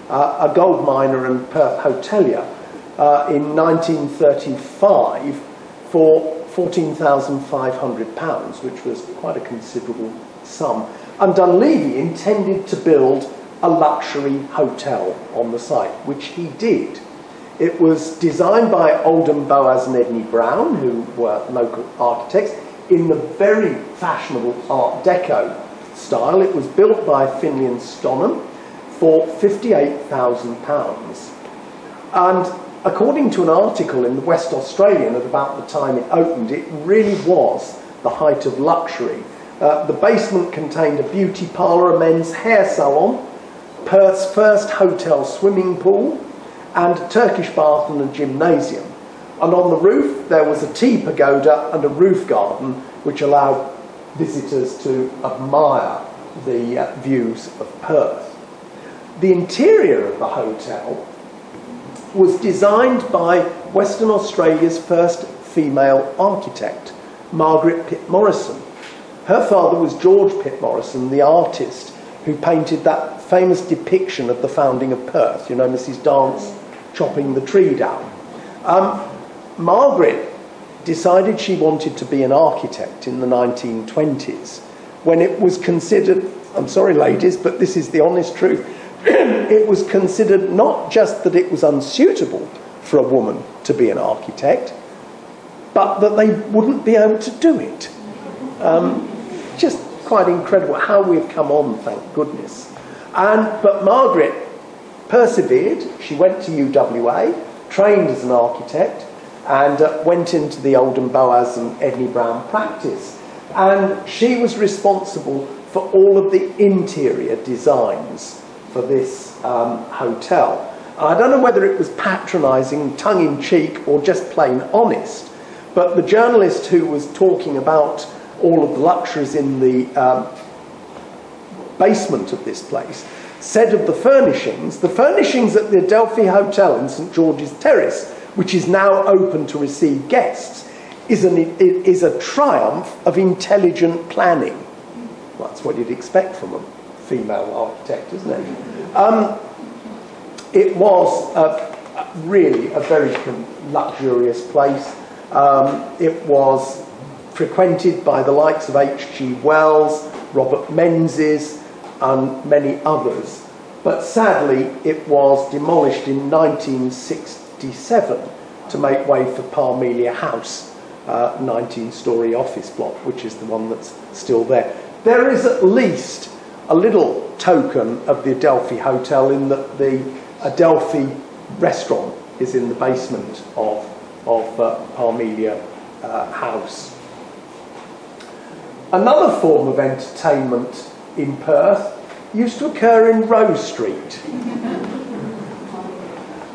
D: a gold miner and Perth hotelier, in 1935 for £14,500, which was quite a considerable sum. And Dunleavy intended to build a luxury hotel on the site, which he did. It was designed by Oldham, Boas and Edney Brown, who were local architects, in the very fashionable Art Deco style. It was built by Finlay and Stonham for £58,000. And according to an article in the West Australian at about the time it opened, it really was the height of luxury. The basement contained a beauty parlour, a men's hair salon, Perth's first hotel swimming pool, and a Turkish bath and a gymnasium. And on the roof there was a tea pagoda and a roof garden which allowed visitors to admire the views of Perth. The interior of the hotel was designed by Western Australia's first female architect, Margaret Pitt Morrison. Her father was George Pitt Morrison, the artist who painted that famous depiction of the founding of Perth, you know, Mrs. Dance chopping the tree down. Margaret decided she wanted to be an architect in the 1920s when it was considered, I'm sorry ladies, but this is the honest truth, it was considered not just that it was unsuitable for a woman to be an architect, but that they wouldn't be able to do it. Just quite incredible how we've come on, thank goodness. But Margaret persevered. She went to UWA, trained as an architect, and went into the Oldham, Boas and Edney Brown practice. And she was responsible for all of the interior designs for this hotel. I don't know whether it was patronising, tongue-in-cheek, or just plain honest, but the journalist who was talking about all of the luxuries in the basement of this place said of the furnishings at the Adelphi Hotel in St George's Terrace, which is now open to receive guests, is a triumph of intelligent planning. Well, that's what you'd expect from a female architect, isn't it? It was really a very luxurious place. It was frequented by the likes of H.G. Wells, Robert Menzies and many others. But sadly, it was demolished in 1967 to make way for Parmelia House, 19-storey office block, which is the one that's still there. There is at least a little token of the Adelphi Hotel in that the Adelphi restaurant is in the basement of Parmelia House. Another form of entertainment in Perth used to occur in Rose Street.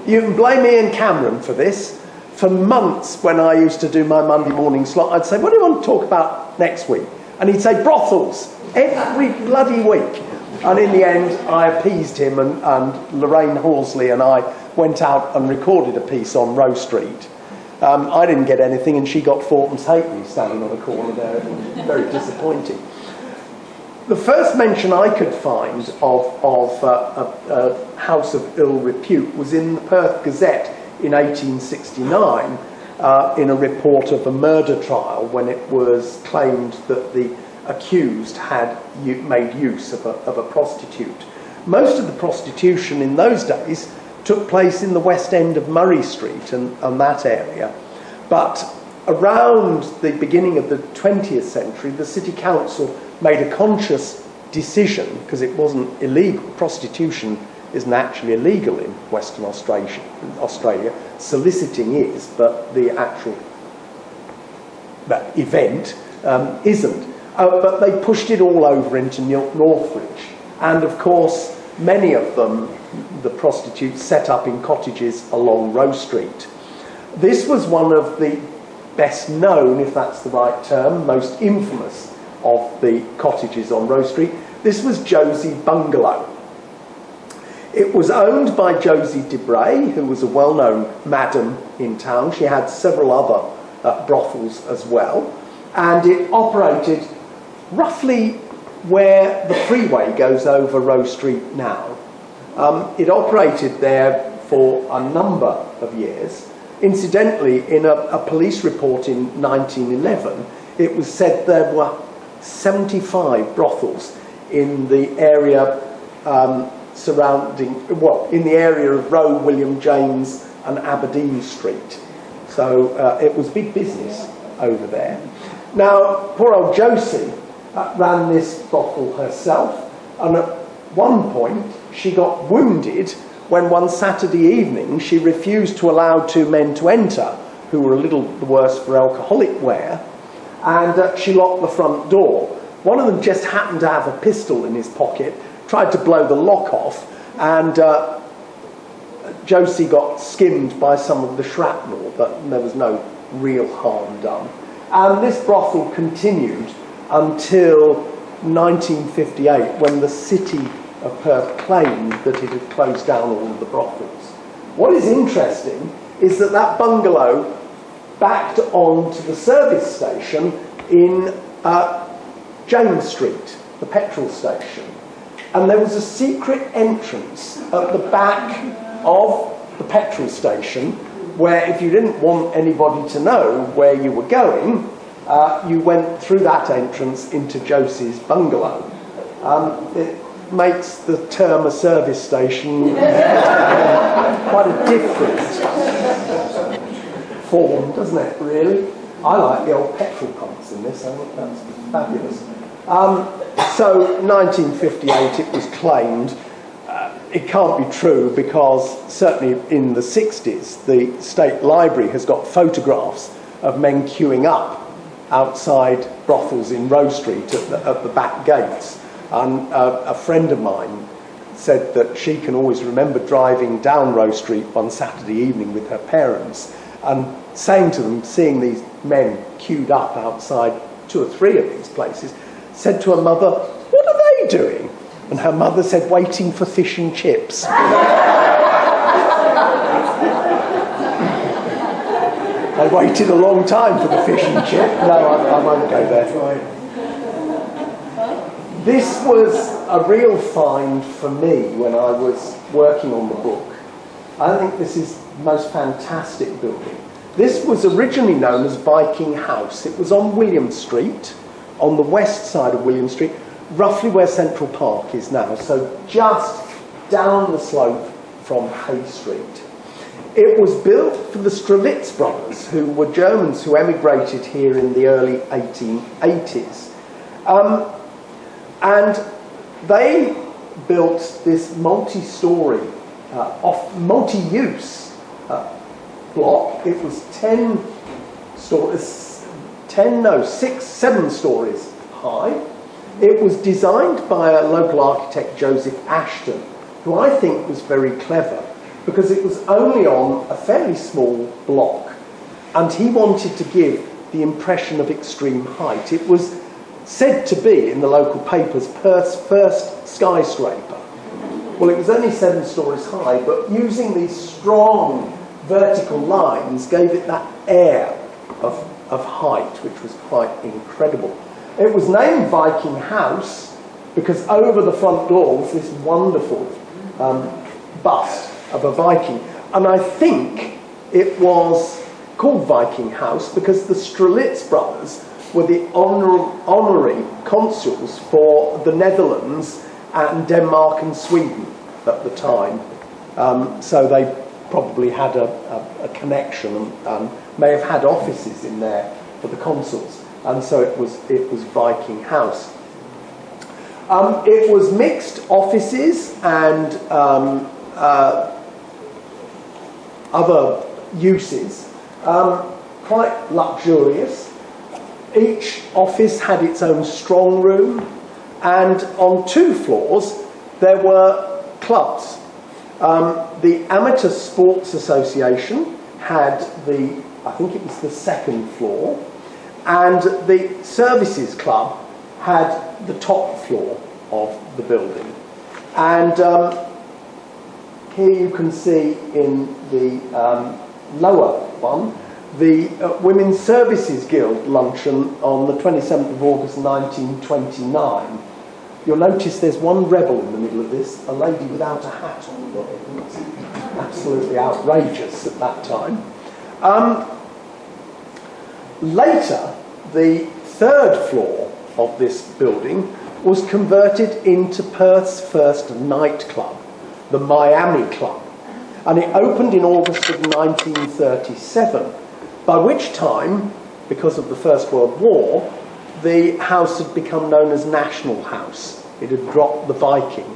D: You can blame Ian Cameron for this. For months when I used to do my Monday morning slot, I'd say, what do you want to talk about next week? And he'd say, brothels, every bloody week. And in the end, I appeased him, and Lorraine Horsley and I went out and recorded a piece on Rose Street. I didn't get anything, and she got Fortnum's Halfpenny standing on a corner there. It was very disappointing. The first mention I could find of a house of ill repute was in the Perth Gazette in 1869 in a report of a murder trial when it was claimed that the accused had made use of a prostitute. Most of the prostitution in those days took place in the West End of Murray Street and that area. But around the beginning of the 20th century, the City Council made a conscious decision, because it wasn't illegal, prostitution isn't actually illegal in Western Australia. Soliciting is, but the actual event isn't. But they pushed it all over into Northbridge. And of course, many of them, the prostitutes, set up in cottages along Rose Street. This was one of the best known, if that's the right term, most infamous of the cottages on Rose Street. This was Josie Bungalow. It was owned by Josie Debray, who was a well-known madam in town. She had several other brothels as well, and it operated roughly where the freeway goes over Rose Street now. It operated there for a number of years. Incidentally, in a police report in 1911, it was said there were 75 brothels in the area in the area of Row, William James and Aberdeen Street. So it was big business over there. Now, poor old Josie ran this brothel herself, and at one point she got wounded when one Saturday evening she refused to allow two men to enter who were a little the worse for alcoholic wear, and she locked the front door. One of them just happened to have a pistol in his pocket, tried to blow the lock off, and Josie got skimmed by some of the shrapnel, but there was no real harm done. And this brothel continued until 1958, when the city of Perth claimed that it had closed down all of the brothels. What is interesting is that that bungalow backed onto the service station in James Street, the petrol station. And there was a secret entrance at the back of the petrol station where, if you didn't want anybody to know where you were going, you went through that entrance into Josie's bungalow. It makes the term a service station quite a different form, doesn't it, really? I like the old petrol pumps in this. I think that's fabulous. So 1958 it was claimed. It can't be true, because certainly in the 60s the State Library has got photographs of men queuing up outside brothels in Rose Street at the back gates. And a friend of mine said that she can always remember driving down Rose Street one Saturday evening with her parents and saying to them, seeing these men queued up outside 2 or 3 of these places, said to her mother, "What are they doing?" And her mother said, "Waiting for fish and chips." They waited a long time for the fish and chip. No, I won't go there. This was a real find for me when I was working on the book. I think this is the most fantastic building. This was originally known as Viking House. It was on William Street, on the west side of William Street, roughly where Central Park is now, so just down the slope from Hay Street. It was built for the Strelitz brothers, who were Germans who emigrated here in the early 1880s. And they built this multi-storey, multi-use block. It was 7 stories high. It was designed by a local architect, Joseph Ashton, who I think was very clever, because it was only on a fairly small block, and he wanted to give the impression of extreme height. It was said to be, in the local papers, Perth's first skyscraper. Well, it was only 7 stories high, but using these strong vertical lines gave it that air of height, which was quite incredible. It was named Viking House because over the front door was this wonderful bust of a Viking. And I think it was called Viking House because the Strelitz brothers were the honorary consuls for the Netherlands and Denmark and Sweden at the time. So they probably had a connection and may have had offices in there for the consuls. And so it was Viking House. It was mixed offices and other uses, quite luxurious. Each office had its own strong room, and on 2 floors there were clubs. The Amateur Sports Association had I think it was the second floor, and the services club had the top floor of the building. And here you can see in the lower one, the Women's Services Guild luncheon on the 27th of August 1929. You'll notice there's one rebel in the middle of this, a lady without a hat on. It's absolutely outrageous at that time. Later, the third floor of this building was converted into Perth's first nightclub, the Miami Club, and it opened in August of 1937, by which time, because of the First World War, the house had become known as National House. It had dropped the Viking.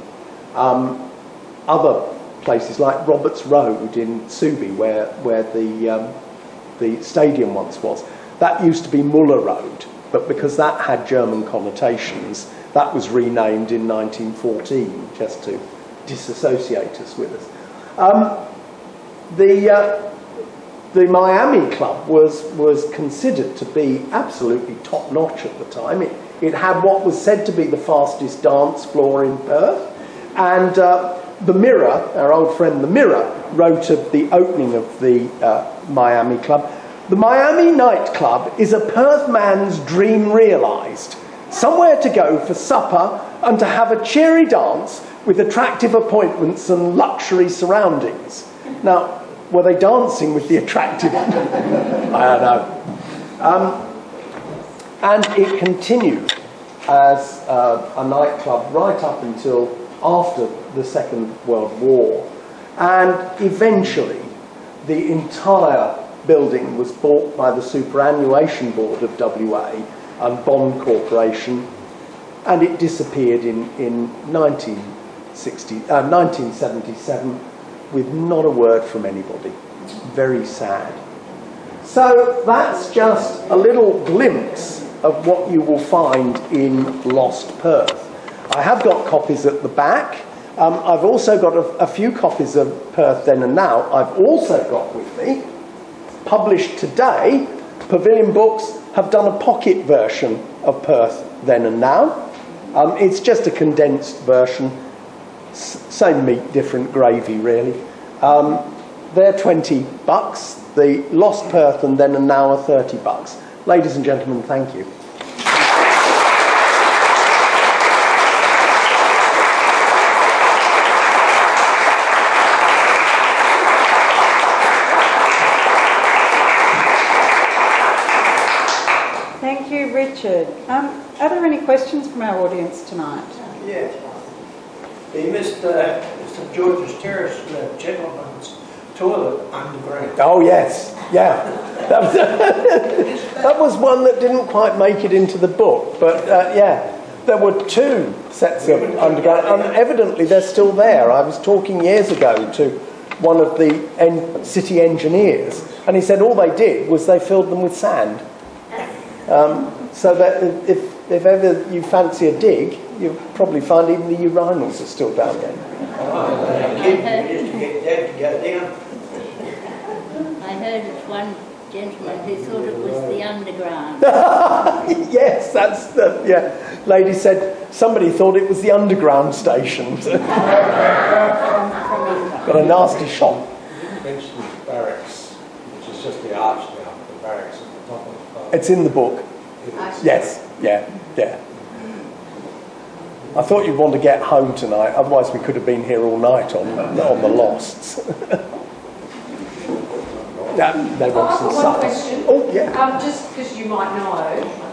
D: Other places like Roberts Road in Subi, where the stadium once was, that used to be Muller Road, but because that had German connotations, that was renamed in 1914 just to disassociate us with us. The Miami Club was considered to be absolutely top-notch at the time. It had what was said to be the fastest dance floor in Perth, and the Mirror, our old friend the Mirror, wrote of the opening of the Miami Club. The Miami nightclub is a Perth man's dream realised. Somewhere to go for supper and to have a cheery dance with attractive appointments and luxury surroundings. Now, were they dancing with the attractive? I don't know. And it continued as a nightclub right up until after the Second World War. And eventually, the entire building was bought by the Superannuation Board of WA and Bond Corporation, and it disappeared in 1977 with not a word from anybody. Very sad. So that's just a little glimpse of what you will find in Lost Perth. I have got copies at the back. I've also got a few copies of Perth Then and Now. I've also got with me, published today, Pavilion Books have done a pocket version of Perth Then and Now. It's just a condensed version, same meat, different gravy, really. They're $20. The Lost Perth and Then and Now are $30. Ladies and gentlemen, thank you.
E: Thank you, Richard. Are there any questions from our audience tonight?
F: Yeah. They missed St George's Terrace, the gentleman's toilet underground.
D: Oh, yes. Yeah. That was one that didn't quite make it into the book. But, yeah, there were two sets of underground. And evidently, they're still there. I was talking years ago to one of the city engineers. And he said all they did was they filled them with sand. So that if ever you fancy a dig, you'll probably find even the urinals are still down there.
G: I heard of one gentleman who thought it was the underground.
D: Yes, that's the, yeah. Lady said somebody thought it was the underground station. Got a nasty shot.
H: You mentioned barracks, which is just the arch now, the barracks at the top of the park.
D: It's in the book. Yes, yeah. I thought you'd want to get home tonight, otherwise we could have been here all night on the Losts. Yeah, they want some supper.
I: Question.
D: Oh, yeah.
I: Just because you might know,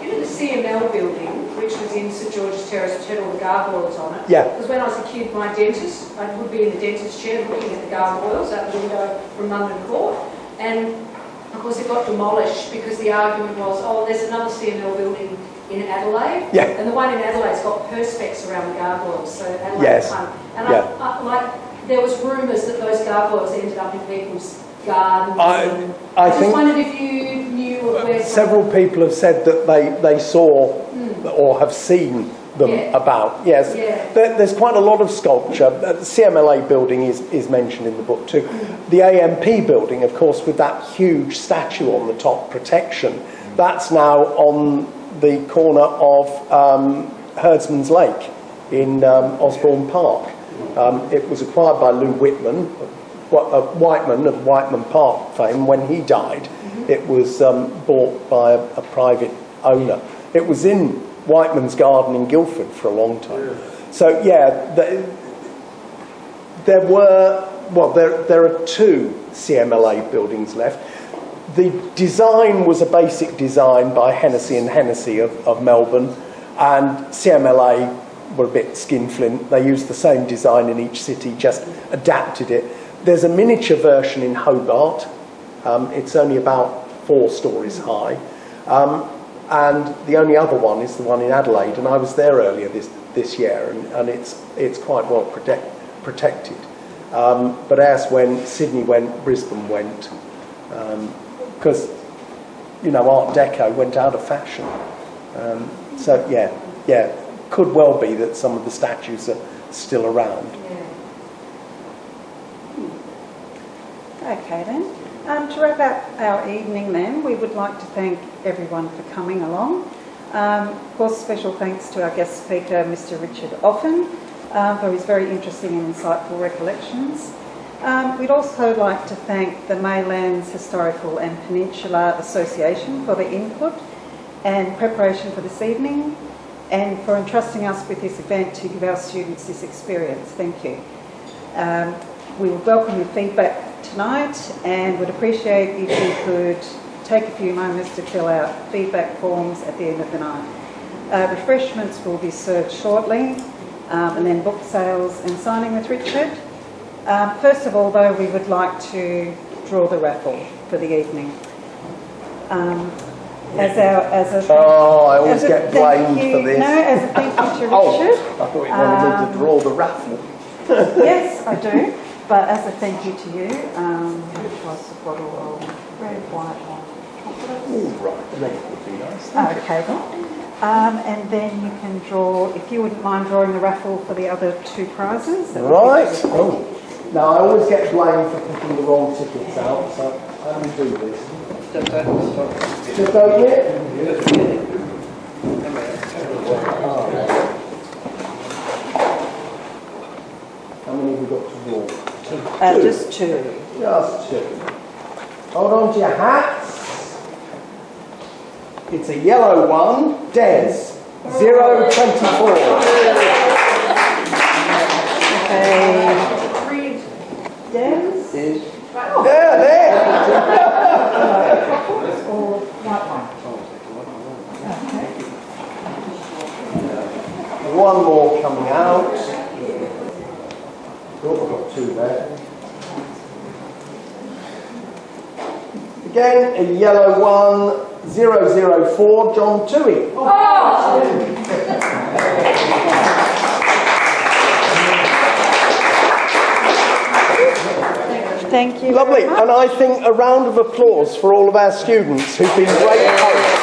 I: you know the CML building, which was in St George's Terrace, which had all the gargoyles on it?
D: Yeah.
I: Because when I was a kid, my dentist, I would be in the dentist chair looking at the gargoyles out the window from London Court, and of course it got demolished because the argument was, oh, there's another CML building in Adelaide,
D: Yeah.
I: and the one in Adelaide's got perspex around the gargoyles, so Adelaide's
D: Yes.
I: fun. And
D: Yeah.
I: there was rumours that those gargoyles ended up in people's gardens.
D: I
I: just
D: think
I: wondered if you knew of where
D: several people have said that they saw or have seen them
I: Yeah.
D: about. Yes,
I: Yeah.
D: there's quite a lot of sculpture. The CMLA building is mentioned in the book too. The AMP building, of course, with that huge statue on the top, protection, that's now on the corner of Herdsman's Lake in Osborne Park. It was acquired by Lou Whitman of Whiteman Park fame. When he died, it was bought by a private owner. It was in Whiteman's garden in Guildford for a long time. So yeah, there are 2 CMLA buildings left. The design was a basic design by Hennessy and Hennessy of Melbourne, and CMLA were a bit skinflint. They used the same design in each city, just adapted it. There's a miniature version in Hobart. It's only about 4 stories high. And the only other one is the one in Adelaide, and I was there earlier this year, and it's quite well protected. But as when Sydney went, Brisbane went, because Art Deco went out of fashion. So yeah, could well be that some of the statues are still around.
E: Okay then. To wrap up our evening then, we would like to thank everyone for coming along. Of course, special thanks to our guest speaker, Mr. Richard Offen, for his very interesting and insightful recollections. We'd also like to thank the Maylands Historical and Peninsula Association for their input and preparation for this evening, and for entrusting us with this event to give our students this experience. Thank you. We would welcome your feedback tonight and would appreciate if you could take a few moments to fill out feedback forms at the end of the night. Refreshments will be served shortly, and then book sales and signing with Richard. First of all, though, we would like to draw the raffle for the evening.
D: I always get blamed for this.
E: No, as a thank you to Richard.
D: I thought you wanted me to draw the raffle.
E: Yes, I do. But as a thank you to you, which was a bottle of red, white wine.
D: Right, that would be nice.
E: Okay, then. And then you can draw, if you wouldn't mind drawing the raffle for the other 2 prizes.
D: Right. Oh. Now, I always get blamed for picking the wrong tickets out, so how do we do this? Just open it? How many have we got to draw? 2.
E: Just 2.
D: Just 2. Hold on to your hats. It's a yellow one. Des. 024.
E: Okay. Des?
D: There.
E: Or white wine? Okay.
D: One more coming out. Oh, I've got 2 there. Again, a yellow one, 004, John Toohey.
E: Thank you.
D: Lovely, and I think a round of applause for all of our students who've been great hosts.